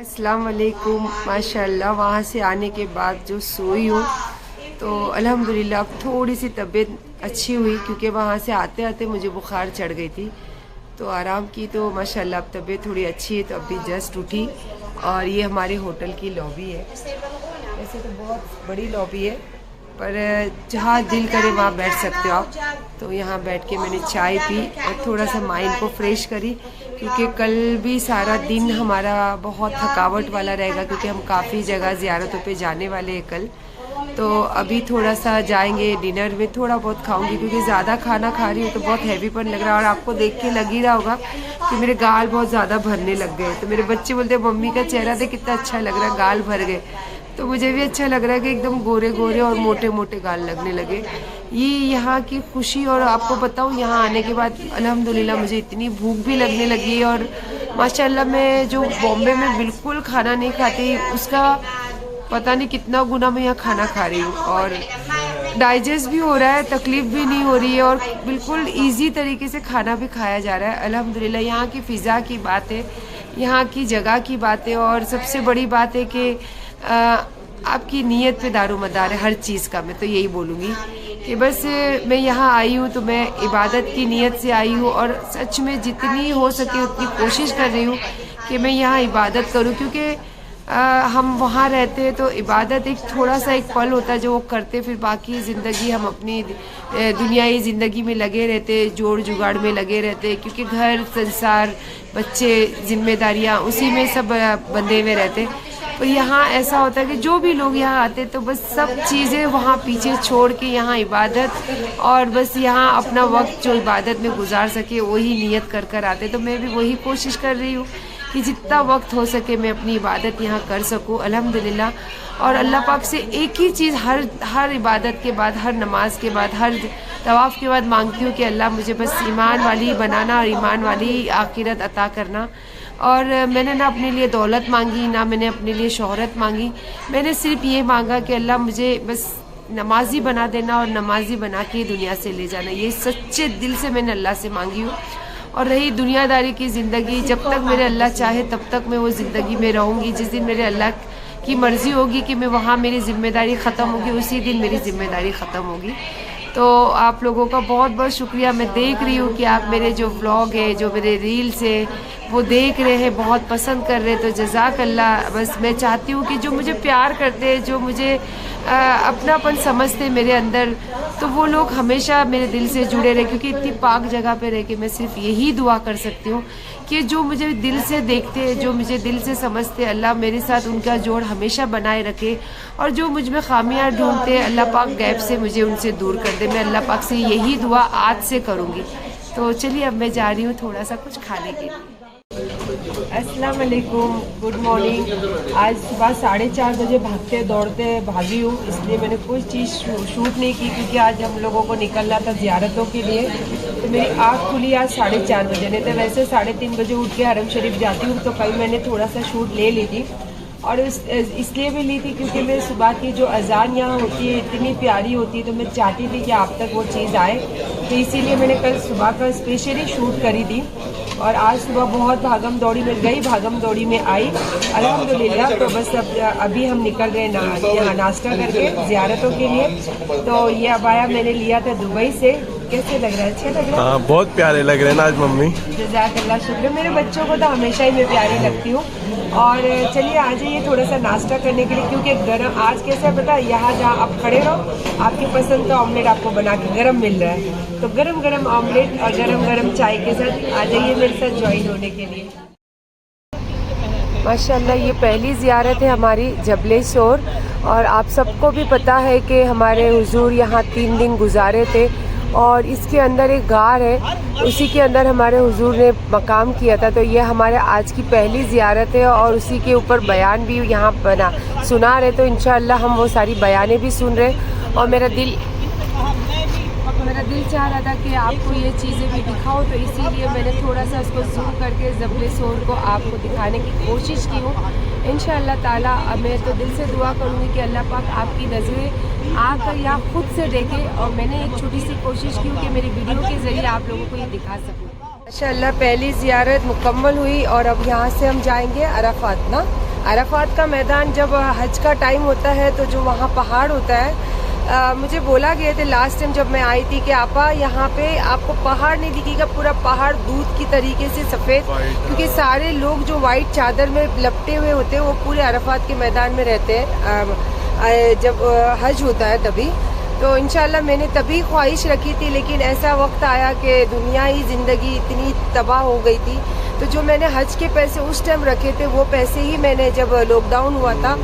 अस्सलाम वालेकुम। माशाल्लाह वहाँ से आने के बाद जो सोई हूँ तो अल्हम्दुलिल्लाह अब थोड़ी सी तबीयत अच्छी हुई, क्योंकि वहाँ से आते आते मुझे बुखार चढ़ गई थी तो आराम की। तो माशाल्लाह अब तबीयत थोड़ी अच्छी है, तो अभी जस्ट उठी। और ये हमारे होटल की लॉबी है। वैसे तो बहुत बड़ी लॉबी है, पर जहाँ दिल करे वहाँ बैठ सकते हो आप। तो यहाँ बैठ के मैंने चाय पी और थोड़ा सा माइंड को फ्रेश करी, क्योंकि कल भी सारा दिन हमारा बहुत थकावट वाला रहेगा, क्योंकि हम काफ़ी जगह ज़ियारतों पे जाने वाले हैं कल। तो अभी थोड़ा सा जाएंगे डिनर में, थोड़ा बहुत खाऊंगी क्योंकि ज़्यादा खाना खा रही हूँ तो बहुत हैवीपन लग रहा है। और आपको देख के लग ही रहा होगा कि मेरे गाल बहुत ज़्यादा भरने लग गए। तो मेरे बच्चे बोलते हैं मम्मी का चेहरा देख कितना अच्छा लग रहा है, गाल भर गए। तो मुझे भी अच्छा लग रहा है कि एकदम गोरे गोरे और मोटे मोटे गाल लगने लगे। ये यहाँ की खुशी। और आपको बताऊँ, यहाँ आने के बाद अल्हम्दुलिल्लाह मुझे इतनी भूख भी लगने लगी। और माशाल्लाह मैं जो बॉम्बे में बिल्कुल खाना नहीं खाती, उसका पता नहीं कितना गुना मैं यहाँ खाना खा रही हूँ। और डाइजेस्ट भी हो रहा है, तकलीफ भी नहीं हो रही है, और बिल्कुल इजी तरीके से खाना भी खाया जा रहा है अल्हम्दुलिल्लाह। यहाँ की फ़िज़ा की बात है, यहाँ की जगह की बात है, और सबसे बड़ी बात है कि आपकी नीयत पे दारोमदार है हर चीज़ का। मैं तो यही बोलूँगी कि बस मैं यहाँ आई हूँ तो मैं इबादत की नीयत से आई हूँ, और सच में जितनी हो सके उतनी कोशिश कर रही हूँ कि मैं यहाँ इबादत करूँ। क्योंकि हम वहाँ रहते हैं तो इबादत एक थोड़ा सा एक पल होता है जो वो करते, फिर बाकी ज़िंदगी हम अपनी दुनियाई ज़िंदगी में लगे रहते, जोड़ जुगाड़ में लगे रहते, क्योंकि घर संसार बच्चे जिम्मेदारियाँ उसी में सब बंधे हुए रहते। पर यहाँ ऐसा होता है कि जो भी लोग यहाँ आते तो बस सब चीज़ें वहाँ पीछे छोड़ के यहाँ इबादत, और बस यहाँ अपना वक्त जो इबादत में गुजार सके वही नियत कर कर आते। तो मैं भी वही कोशिश कर रही हूँ कि जितना वक्त हो सके मैं अपनी इबादत यहाँ कर सकूँ अल्हम्दुलिल्लाह। और अल्लाह पाक से एक ही चीज़ हर इबादत के बाद, हर नमाज के बाद, हर तवाफ़ के बाद मांगती हूँ कि अल्लाह मुझे बस ईमान वाली बनाना और ईमान वाली आखिरत अता करना। और मैंने ना अपने लिए दौलत मांगी, ना मैंने अपने लिए शोहरत मांगी। मैंने सिर्फ ये मांगा कि अल्लाह मुझे बस नमाजी बना देना और नमाजी बना के दुनिया से ले जाना। ये सच्चे दिल से मैंने अल्लाह से मांगी हूँ। और रही दुनियादारी की ज़िंदगी, जब तक मेरे अल्लाह चाहे तब तक मैं वो ज़िंदगी में रहूँगी। जिस दिन मेरे अल्लाह की मर्ज़ी होगी कि मैं वहाँ मेरी ज़िम्मेदारी ख़त्म होगी, उसी दिन मेरी ज़िम्मेदारी ख़त्म होगी। तो आप लोगों का बहुत बहुत शुक्रिया। मैं देख रही हूँ कि आप मेरे जो व्लॉग है, जो मेरे रील्स है, वो देख रहे हैं, बहुत पसंद कर रहे हैं। तो जज़ाक अल्लाह। बस मैं चाहती हूँ कि जो मुझे प्यार करते हैं, जो मुझे अपनापन समझते हैं मेरे अंदर, तो वो लोग हमेशा मेरे दिल से जुड़े रहे। क्योंकि इतनी पाक जगह पे रह के मैं सिर्फ यही दुआ कर सकती हूँ कि जो मुझे दिल से देखते हैं, जो मुझे दिल से समझते हैं, अल्लाह मेरे साथ उनका जोड़ हमेशा बनाए रखे। और जो मुझ में खामियां ढूंढते हैं, अल्लाह पाक गैब से मुझे उनसे दूर कर दे। मैं अल्लाह पाक से यही दुआ आज से करूँगी। तो चलिए अब मैं जा रही हूँ थोड़ा सा कुछ खाने के लिए। अस्सलाम वालेकुम, गुड मॉर्निंग। आज सुबह 4:30 बजे भागते दौड़ते भागी हूँ, इसलिए मैंने कोई चीज़ शूट नहीं की, क्योंकि आज हम लोगों को निकलना था ज़ियारतों के लिए। तो मेरी आँख खुली आज 4:30 बजे, नहीं तो वैसे 3:30 बजे उठ के हरम शरीफ जाती हूँ। तो कल मैंने थोड़ा सा शूट ले ली थी, और इसलिए भी ली थी क्योंकि मैं सुबह की जो अजान यहाँ होती है इतनी प्यारी होती है, तो मैं चाहती थी कि आप तक वो चीज़ आए। तो इसीलिए मैंने कल सुबह का स्पेशली शूट करी थी। और आज सुबह बहुत भागम दौड़ी में गई, भागम दौड़ी में आई अल्हम्दुलिल्लाह। तो बस अभी हम निकल रहे हैं यहाँ नाश्ता करके ज़ियारतों के लिए। तो ये अबाया मैंने लिया था दुबई से। कैसे लग रहा है? अच्छा लग रहा है? हाँ, बहुत प्यारे लग रहे हैं ना आज मम्मी। जज़ाकल्लाह शुक्र। मेरे बच्चों को तो हमेशा ही मैं प्यारी लगती हूँ। और चलिए आ जाइए थोड़ा सा नाश्ता करने के लिए, क्योंकि गरम आज कैसे है पता है, यहाँ जहाँ आप खड़े रहो आपकी पसंद का ऑमलेट आपको बना के गरम मिल रहा है। तो गरम गरम ऑमलेट और गरम गरम चाय के साथ आ जाइए मेरे साथ ज्वाइन होने के लिए। माशाल्लाह ये पहली ज़ियारत है हमारी जबले शोर। और आप सबको भी पता है कि हमारे हुजूर यहाँ 3 दिन गुजारे थे, और इसके अंदर एक गार है, उसी के अंदर हमारे हुजूर ने मकाम किया था। तो ये हमारे आज की पहली ज़ियारत है, और उसी के ऊपर बयान भी यहाँ सुना रहे। तो इंशाअल्लाह हम वो सारी बयानें भी सुन रहे। और मेरा दिल चाह रहा था कि आपको ये चीज़ें भी दिखाऊं, तो इसीलिए मैंने थोड़ा सा उसको जूम करके जबले शोर को आपको दिखाने की कोशिश की हूँ। इंशाअल्लाह ताला मैं तो दिल से दुआ करूँगी कि अल्लाह पाक आपकी नज़रें आकर यहाँ खुद से देखे। और मैंने एक छोटी सी कोशिश की कि मेरी वीडियो के ज़रिए आप लोगों को ये दिखा सकूँ। माशाअल्लाह पहली ज़ियारत मुकम्मल हुई, और अब यहाँ से हम जाएंगे अराफात ना। अराफात का मैदान जब हज का टाइम होता है तो जो वहाँ पहाड़ होता है, मुझे बोला गया था लास्ट टाइम जब मैं आई थी कि आपा यहाँ पे आपको पहाड़ नहीं दिखेगा, पूरा पहाड़ दूध की तरीके से सफ़ेद, क्योंकि सारे लोग जो वाइट चादर में लपटे हुए होते हैं वो पूरे अराफात के मैदान में रहते हैं जब हज होता है तभी। तो इंशाल्लाह मैंने तभी ख्वाहिश रखी थी, लेकिन ऐसा वक्त आया कि दुनिया ही ज़िंदगी इतनी तबाह हो गई थी। तो जो मैंने हज के पैसे उस टाइम रखे थे वो पैसे ही मैंने, जब लॉकडाउन हुआ था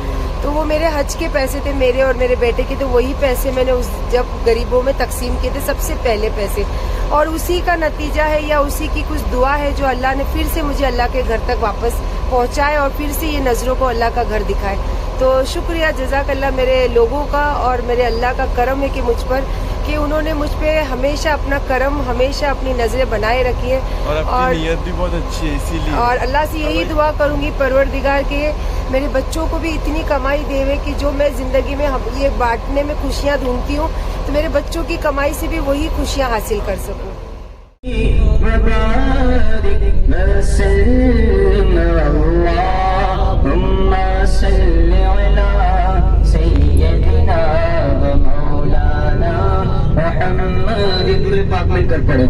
तो वो मेरे हज के पैसे थे, मेरे और मेरे बेटे के, तो वही पैसे मैंने उस जब गरीबों में तकसीम किए थे, सबसे पहले पैसे, और उसी का नतीजा है या उसी की कुछ दुआ है जो अल्लाह ने फिर से मुझे अल्लाह के घर तक वापस पहुँचाए और फिर से ये नज़रों को अल्लाह का घर दिखाए। तो शुक्रिया जज़ाकल्लाह मेरे लोगों का और मेरे अल्लाह का करम है कि मुझ पर, कि उन्होंने मुझ पे हमेशा अपना करम, हमेशा अपनी नज़रें बनाए रखी है और नीयत भी बहुत अच्छी है इसीलिए। और अल्लाह से यही दुआ करूँगी परवरदिगार के मेरे बच्चों को भी इतनी कमाई देवे कि जो मैं ज़िंदगी में ये बांटने में खुशियाँ ढूंढती हूँ तो मेरे बच्चों की कमाई से भी वही खुशियाँ हासिल कर सकूँ। कर पड़े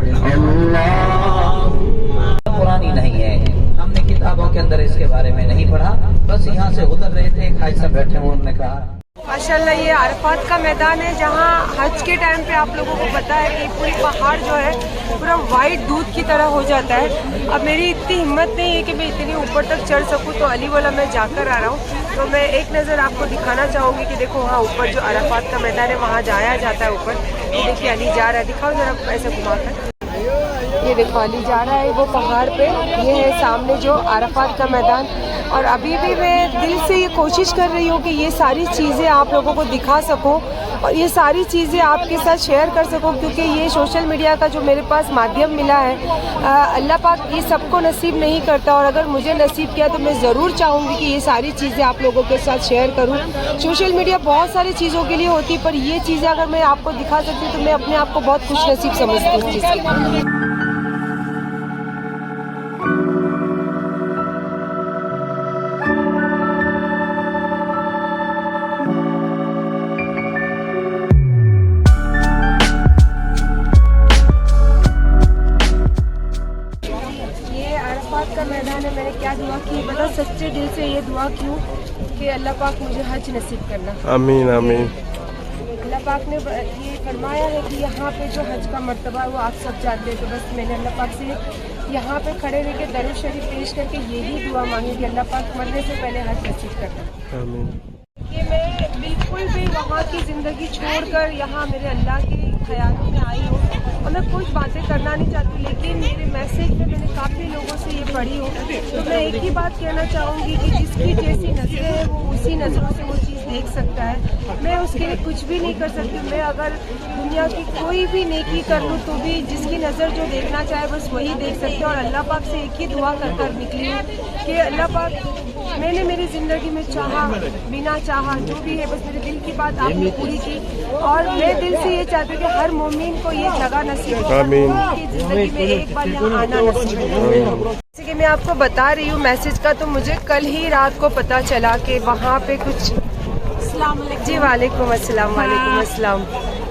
पुरानी नहीं है, हमने किताबों के अंदर इसके बारे में नहीं पढ़ा, बस यहाँ से उतर रहे थे, एक हाजी साहब बैठे हुए, उन्होंने कहा माशाल्लाह ये अराफात का मैदान है जहाँ हज के टाइम पे आप लोगों को पता है कि पूरी पहाड़ जो है पूरा वाइट दूध की तरह हो जाता है। अब मेरी इतनी हिम्मत नहीं है कि मैं इतनी ऊपर तक चढ़ सकूँ, तो अली वाला मैं जाकर आ रहा हूँ। तो मैं एक नज़र आपको दिखाना चाहूँगी कि देखो वहाँ ऊपर जो अराफात का मैदान है वहाँ जाया जाता है ऊपर। तो देखिए अली जा रहा है, दिखाओ जरा ऐसे घुमा कर, ये देखो अली जा रहा है वो पहाड़ पे, ये है सामने जो अराफात का मैदान। और अभी भी मैं दिल से ये कोशिश कर रही हूँ कि ये सारी चीज़ें आप लोगों को दिखा सकूँ और ये सारी चीज़ें आपके साथ शेयर कर सकूँ, क्योंकि ये सोशल मीडिया का जो मेरे पास माध्यम मिला है, अल्लाह पाक ये सबको नसीब नहीं करता, और अगर मुझे नसीब किया तो मैं ज़रूर चाहूँगी कि ये सारी चीज़ें आप लोगों के साथ शेयर करूँ। सोशल मीडिया बहुत सारी चीज़ों के लिए होती है, पर ये चीज़ें अगर मैं आपको दिखा सकती हूँ तो मैं अपने आप को बहुत खुश नसीब समझती हूँ इस चीज़ के। का मैदान है, मैंने क्या दुआ की बता, सच्चे दिल से ये दुआ की कि अल्लाह पाक मुझे हज नसीब करना। आमीन आमीन। अल्लाह पाक ने ये फरमाया है कि यहाँ पे जो हज का मर्तबा है वो आप सब जानते हैं, तो बस मैंने अल्लाह पाक से यहाँ पे खड़े रह के दरूद शरीफ पेश करके यही दुआ मांगी कि अल्लाह पाक मरने से पहले हज नसीब करना। आमीन। कि मैं बिल्कुल भी वहाँ की ज़िंदगी छोड़कर यहाँ मेरे अल्लाह के ख्यालों में आई हूँ और मैं कुछ बातें करना नहीं चाहती, लेकिन मेरे मैसेज में मैंने काफ़ी लोगों से ये पढ़ी हूँ, तो मैं एक ही बात कहना चाहूँगी कि जिसकी जैसी नज़रें हैं वो उसी नज़रों से वो चीज़ देख सकता है। मैं उसके लिए कुछ भी नहीं कर सकती। मैं अगर दुनिया की कोई भी नेकी कर लूँ तो भी जिसकी नज़र जो देखना चाहे बस वही देख सकते हैं। और अल्लाह पाक से एक ही दुआ कर निकली हूँ कि अल्लाह पाक मैंने मेरी ज़िंदगी में चाहा बिना चाहा जो भी है, बस मेरे दिल की बात आपने पूरी की, और मैं दिल से ये चाहती हूँ कि हर मोमिन को ये जगह नसीब हो, कि ज़िंदगी में एक बार यहाँ आना नसीब हो। जैसे कि मैं आपको बता रही हूँ मैसेज का, तो मुझे कल ही रात को पता चला कि वहाँ पे कुछ। जी वालेकुम अस्सलाम। वालेकुम अस्सलाम।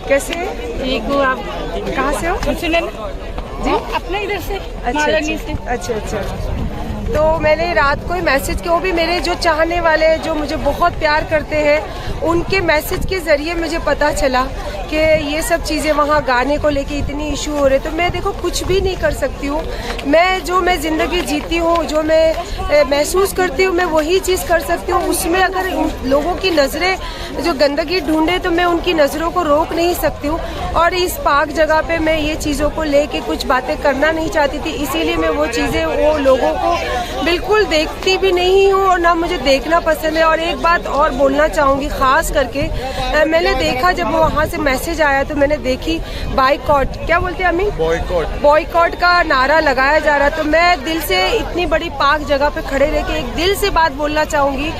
कैसे ठीक हूँ, आप कहाँ से हो? जी अपने इधर से। अच्छा अच्छा। तो मैंने रात को ही मैसेज किया, वो भी मेरे जो चाहने वाले हैं जो मुझे बहुत प्यार करते हैं उनके मैसेज के ज़रिए मुझे पता चला कि ये सब चीज़ें वहाँ गाने को लेके इतनी इशू हो रहे। तो मैं देखो कुछ भी नहीं कर सकती हूँ, मैं ज़िंदगी जीती हूँ, जो मैं महसूस करती हूँ मैं वही चीज़ कर सकती हूँ। उसमें अगर लोगों की नज़रें जो गंदगी ढूंढे तो मैं उनकी नज़रों को रोक नहीं सकती हूँ, और इस पाक जगह पे मैं ये चीज़ों को लेके कुछ बातें करना नहीं चाहती थी, इसीलिए मैं वो चीज़ें वो लोगों को बिल्कुल देखती भी नहीं हूँ और ना मुझे देखना पसंद है। और एक बात और बोलना चाहूँगी ख़ास करके, मैंने देखा जब वहाँ से मैसेज आया तो मैंने देखी बाइकॉट, क्या बोलते हैं अम्मी, बॉयकॉट का नारा लगाया जा रहा। तो मैं दिल से इतनी बड़ी पाक जगह पे खड़े रह के एक दिल से बात बोलना चाहूँगी,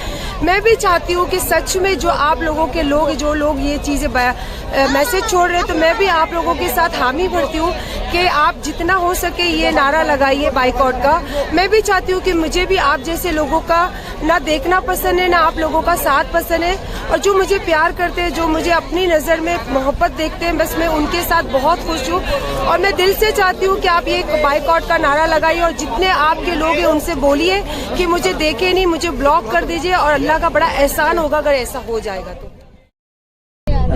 मैं भी चाहती हूँ कि सच में जो आप लोगों के लोग जो लोग ये चीज़ें मैसेज छोड़ रहे हैं, तो मैं भी आप लोगों के साथ हामी भरती हूँ कि आप जितना हो सके ये नारा लगाइए बाइकआउट का। मैं भी चाहती हूँ कि मुझे भी आप जैसे लोगों का ना देखना पसंद है, ना आप लोगों का साथ पसंद है, और जो मुझे प्यार करते हैं, जो मुझे अपनी नज़र में मोहब्बत देखते हैं, बस मैं उनके साथ बहुत खुश हूँ। और मैं दिल से चाहती हूँ कि आप ये बाइकआउट का नारा लगाइए और जितने आपके लोग हैं उनसे बोलिए कि मुझे देखे नहीं, मुझे ब्लॉक कर दीजिए, और अल्लाह का बड़ा एहसान होगा अगर ऐसा हो जाएगा तो।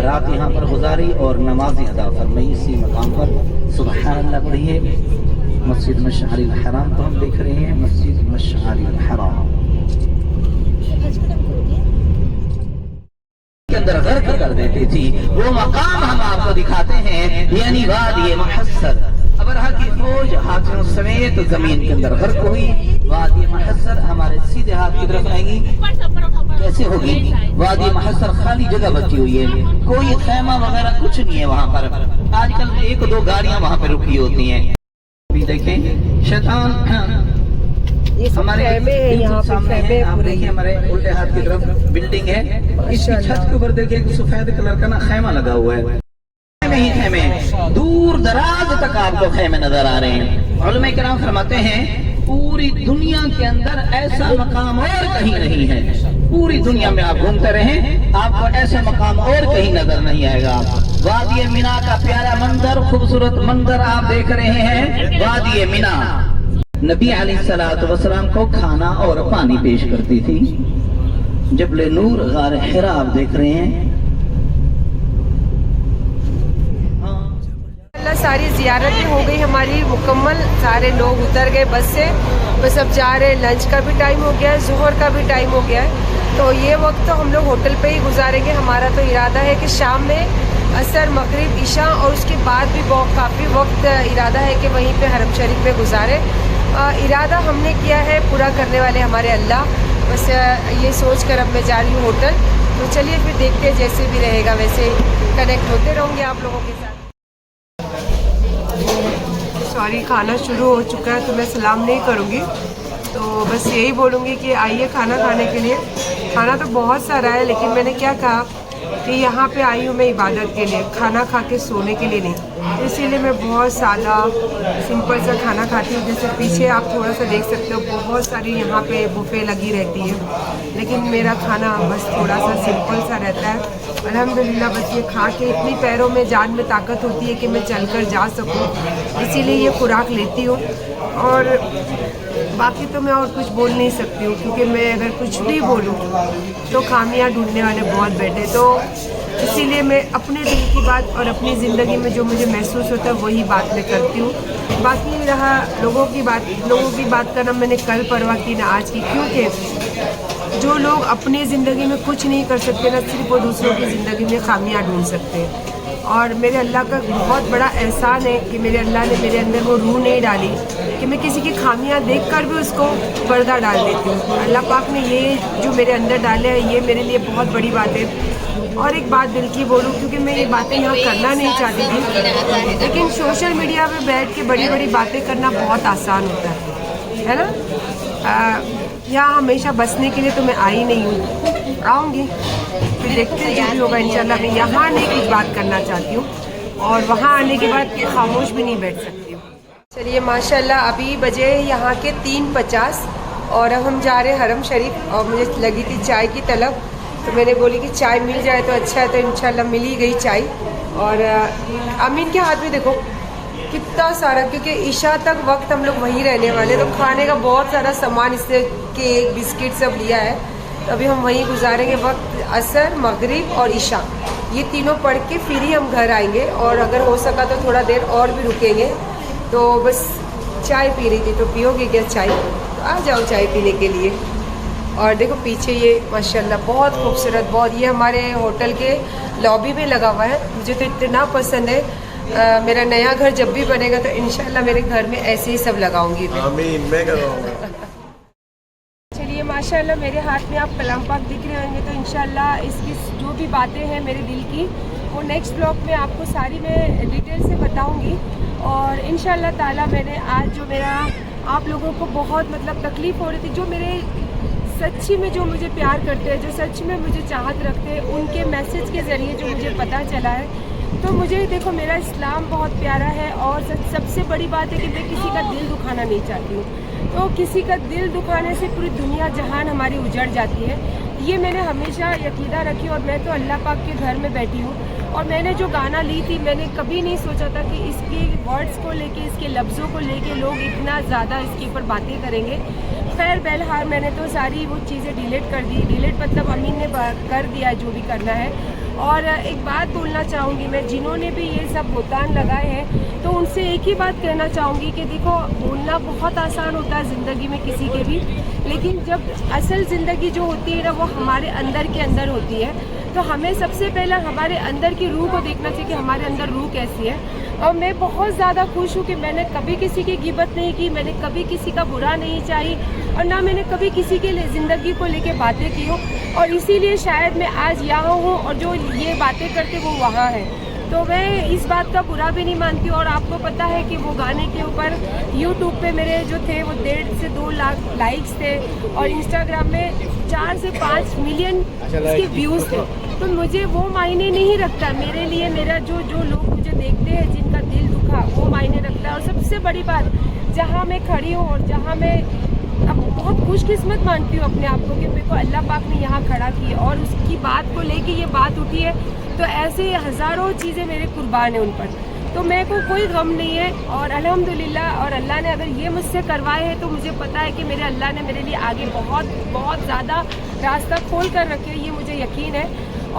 रात यहाँ पर गुजारी और नमाज़ें अदा फरमाई। इसी मकाम पर सुबहान अल्लाह पढ़िए। मस्जिद मशअरिल हराम को हम देख रहे हैं, मस्जिद मशअरिल हराम के अंदर गर्क कर देती थी। वो मकाम हम आपको दिखाते हैं, यानी वादी मुहस्सर। अबरहा की फौज हाथियों समेत जमीन के अंदर गर्क हुई। वादी मुहस्सर हमारे सीधे हाथ की तरफ आएगी, कैसे होगी? वादी मुहस्सर खाली जगह बची हुई है, कोई खैमा वगैरह कुछ नहीं है वहाँ पर। आजकल एक दो गाड़ियाँ वहाँ पे रुकी होती हैं। अभी देखें शैतान हमारे यहाँ सामने है, आप देखिए हमारे उल्टे हाथ की तरफ बिल्डिंग है, इसकी छत के ऊपर देखिए सफेद कलर का ना खैमा लगा हुआ है। नहीं खैमे, दूर दराज तक आपको खैमे नजर आ रहे हैं। उलमा किराम फरमाते हैं पूरी दुनिया के अंदर ऐसा मकाम और कहीं नहीं है। पूरी दुनिया में आप घूमते रहें, आपको ऐसा मकाम और कहीं नजर नहीं आएगा। वादी मीना का प्यारा मंजर, खूबसूरत मंजर आप देख रहे हैं। वादी मीना नबी अलैहिस्सलातु वस्सलाम को खाना और पानी पेश करती थी। जबले नूर गार हिरा आप देख रहे हैं। सारी ज़ियारतें हो गई हमारी मुकम्मल, सारे लोग उतर गए बस से, बस अब जा रहे हैं। लंच का भी टाइम हो गया है, ज़ोहर का भी टाइम हो गया है, तो ये वक्त तो हम लोग होटल पे ही गुजारेंगे। हमारा तो इरादा है कि शाम में असर, मगरिब, इशा और उसके बाद भी काफ़ी वक्त इरादा है कि वहीं पे हरम शरीफ में गुजारे। इरादा हमने किया है, पूरा करने वाले हमारे अल्लाह। बस ये सोच कर अब मैं जा रही हूँ होटल। तो चलिए फिर देखते हैं, जैसे भी रहेगा वैसे कनेक्ट होते रहूँगे आप लोगों के साथ। सॉरी, खाना शुरू हो चुका है तो मैं सलाम नहीं करूँगी, तो बस यही बोलूँगी कि आइए खाना खाने के लिए। खाना तो बहुत सारा है, लेकिन मैंने क्या कहा कि यहाँ पे आई हूँ मैं इबादत के लिए, खाना खा के सोने के लिए नहीं। इसीलिए मैं बहुत सादा सिंपल सा खाना खाती हूँ। जैसे पीछे आप थोड़ा सा देख सकते हो, बहुत सारी यहाँ पे बुफे लगी रहती है, लेकिन मेरा खाना बस थोड़ा सा सिंपल सा रहता है। अल्हम्दुलिल्लाह बस ये खा के इतनी पैरों में, जान में ताकत होती है कि मैं चलकर जा सकूँ, इसीलिए ये खुराक लेती हूँ। और बाकी तो मैं और कुछ बोल नहीं सकती हूँ, क्योंकि मैं अगर कुछ भी बोलूँ तो खामियां ढूंढने वाले बहुत बैठे। तो इसीलिए मैं अपने दिल की बात और अपनी ज़िंदगी में जो मुझे महसूस होता है वही बात मैं करती हूँ। बाकी रहा लोगों की बात करना, मैंने कल परवाह की ना आज की, क्योंकि जो लोग अपनी ज़िंदगी में कुछ नहीं कर सकते ना, सिर्फ वो दूसरों की ज़िंदगी में खामियां ढूंढ सकते हैं। और मेरे अल्लाह का बहुत बड़ा एहसान है कि मेरे अल्लाह ने मेरे अंदर वो रूह नहीं डाली कि मैं किसी की खामियां देखकर भी उसको पर्दा डाल देती हूँ। अल्लाह पाक ने ये जो मेरे अंदर डाले है, ये मेरे लिए बहुत बड़ी बात है। और एक बात दिल की बोलूँ, क्योंकि मैं ये बातें यहाँ करना नहीं चाहती थी, लेकिन सोशल मीडिया पे बैठ के बड़ी बड़ी बातें करना बहुत आसान होता है ना। यहाँ हमेशा बसने के लिए तो मैं आई नहीं हूँ, आऊँगी फिर देखते हैं जो भी होगा इंशाल्लाह। मैं यहाँ नहीं कुछ बात करना चाहती हूँ, और वहाँ आने के बाद खामोश भी नहीं बैठ सकती हूँ। चलिए माशाल्लाह अभी बजे यहाँ के 3:50 और अब हम जा रहे हैं हरम शरीफ। और मुझे लगी थी चाय की तलब, तो मैंने बोली कि चाय मिल जाए तो अच्छा है, तो इंशाल्लाह मिल ही गई चाय। और अमीन के हाथ में देखो कितना सारा, क्योंकि ईशा तक वक्त हम लोग वहीं रहने वाले, तो खाने का बहुत सारा सामान, इससे केक बिस्किट सब लिया है। तो अभी हम वहीं गुजारेंगे वक्त, असर, मगरिब और ईशा, ये तीनों पढ़ के फिर ही हम घर आएंगे। और अगर हो सका तो थोड़ा देर और भी रुकेंगे। तो बस चाय पी रही थी, तो पियोगे क्या चाय? तो आ जाओ चाय पीने के लिए। और देखो पीछे ये माशाल्लाह बहुत खूबसूरत, बहुत, ये हमारे होटल के लॉबी में लगा हुआ है। मुझे तो इतना पसंद है। मेरा नया घर जब भी बनेगा तो इंशाल्लाह मेरे घर में ऐसे ही सब लगाऊंगी मैं। आमीन, मैं करवाऊंगा। चलिए माशाल्लाह मेरे हाथ में आप कलाम पाक दिख रहे होंगे, तो इंशाल्लाह इसकी जो भी बातें हैं मेरे दिल की, वो नेक्स्ट ब्लॉग में आपको सारी मैं डिटेल से बताऊंगी। और इंशाल्लाह ताला मैंने आज जो मेरा आप लोगों को बहुत मतलब तकलीफ़ हो रही थी, जो मेरे सच्ची में जो मुझे प्यार करते हैं, जो सच में मुझे चाहत रखते हैं, उनके मैसेज के ज़रिए जो मुझे पता चला है, तो मुझे देखो मेरा इस्लाम बहुत प्यारा है। और सबसे बड़ी बात है कि मैं किसी का दिल दुखाना नहीं चाहती हूँ। तो किसी का दिल दुखाने से पूरी दुनिया जहान हमारी उजड़ जाती है, ये मैंने हमेशा यकीदा रखी। और मैं तो अल्लाह पाक के घर में बैठी हूँ, और मैंने जो गाना ली थी, मैंने कभी नहीं सोचा था कि इसके वर्ड्स को लेके, इसके लफ्ज़ों को लेके लोग इतना ज़्यादा इसके ऊपर बातें करेंगे। खैर बहरहाल मैंने तो सारी वो चीज़ें डिलीट कर दी। डिलीट मतलब अमीन ने कर दिया जो भी करना है। और एक बात बोलना चाहूँगी मैं, जिन्होंने भी ये सब बोतान लगाए हैं, तो उनसे एक ही बात कहना चाहूँगी कि देखो, बोलना बहुत आसान होता है ज़िंदगी में किसी के भी, लेकिन जब असल ज़िंदगी जो होती है ना, वो हमारे अंदर के अंदर होती है। तो हमें सबसे पहले हमारे अंदर की रूह को देखना चाहिए कि हमारे अंदर रूह कैसी है। और मैं बहुत ज़्यादा खुश हूँ कि मैंने कभी किसी की गिबत नहीं की, मैंने कभी किसी का बुरा नहीं चाही, और ना मैंने कभी किसी के लिए ज़िंदगी को लेके बातें की हो। और इसीलिए शायद मैं आज यहाँ हूँ, और जो ये बातें करते वो वहाँ है। तो मैं इस बात का बुरा भी नहीं मानती। और आपको पता है कि वो गाने के ऊपर यूट्यूब पे मेरे जो थे वो 1.5 से 2 लाख लाइक्स थे, और इंस्टाग्राम में 4 से 5 मिलियन इसके व्यूज़ थे। तो मुझे वो मायने नहीं रखता मेरे लिए। मेरा जो लोग मुझे देखते हैं, जिनका दिल दुखा, वो मायने रखता है। और सबसे बड़ी बात, जहाँ मैं खड़ी हूँ और जहाँ मैं अब बहुत खुशकिस्मत मानती हूँ अपने आप को कि मेरे को अल्लाह पाक ने यहाँ खड़ा किया, और उसकी बात को लेके ये बात उठी है, तो ऐसे हज़ारों चीज़ें मेरे कुर्बान हैं उन पर। तो मेरे को कोई गम नहीं है, और अल्हम्दुलिल्लाह। और अल्लाह ने अगर ये मुझसे करवाए हैं, तो मुझे पता है कि मेरे अल्लाह ने मेरे लिए आगे बहुत बहुत ज़्यादा रास्ता खोल कर रखे है, ये मुझे यकीन है।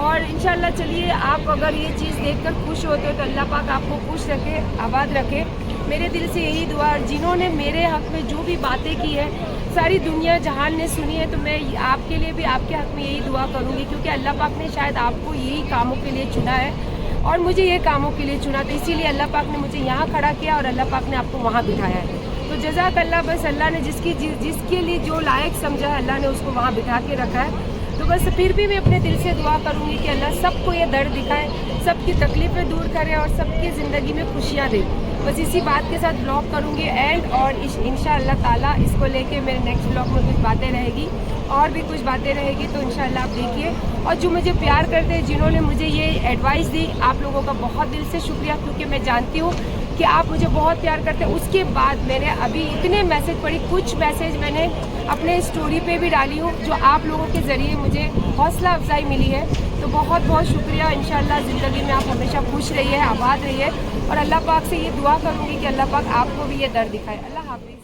और इंशाल्लाह चलिए, आप अगर ये चीज़ देखकर खुश होते हो तो अल्लाह पाक आपको खुश रखे, आबाद रखे। मेरे दिल से यही दुआ। और जिन्होंने मेरे हक़ में जो भी बातें की है, सारी दुनिया जहान ने सुनी है, तो मैं आपके लिए भी आपके हक़ में यही दुआ करूँगी, क्योंकि अल्लाह पाक ने शायद आपको यही कामों के लिए चुना है, और मुझे ये कामों के लिए चुना। तो इसीलिए अल्लाह पाक ने मुझे यहाँ खड़ा किया, और अल्लाह पाक ने आपको वहाँ बिठाया है। तो जज़ाक अल्लाह। बस अल्लाह ने जिसके लिए जो लायक समझा है, अल्लाह ने उसको वहाँ बिठा के रखा है। तो बस फिर भी मैं अपने दिल से दुआ करूँगी कि अल्लाह सबको ये दर्द दिखाए, सबकी तकलीफ़ें दूर करे, और सबकी ज़िंदगी में खुशियाँ दे। बस इसी बात के साथ ब्लॉग करूँगी एंड। और इंशाअल्लाह ताला इसको लेके मेरे नेक्स्ट ब्लॉग में कुछ बातें रहेगी, और भी कुछ बातें रहेगी, तो इंशाअल्लाह आप देखिए। और जो मुझे प्यार करते हैं, जिन्होंने मुझे ये एडवाइस दी, आप लोगों का बहुत दिल से शुक्रिया, क्योंकि मैं जानती हूँ कि आप मुझे बहुत प्यार करते हैं। उसके बाद मैंने अभी इतने मैसेज पढ़ी, कुछ मैसेज मैंने अपने स्टोरी पे भी डाली हूँ, जो आप लोगों के ज़रिए मुझे हौसला अफजाई मिली है। तो बहुत बहुत शुक्रिया। इंशाअल्लाह ज़िंदगी में आप हमेशा खुश रहिए, आबाद रहिए, और अल्लाह पाक से ये दुआ करूँगी कि अल्लाह पाक आपको भी ये दर्द दिखाए। अल्लाह हाफ़िज़।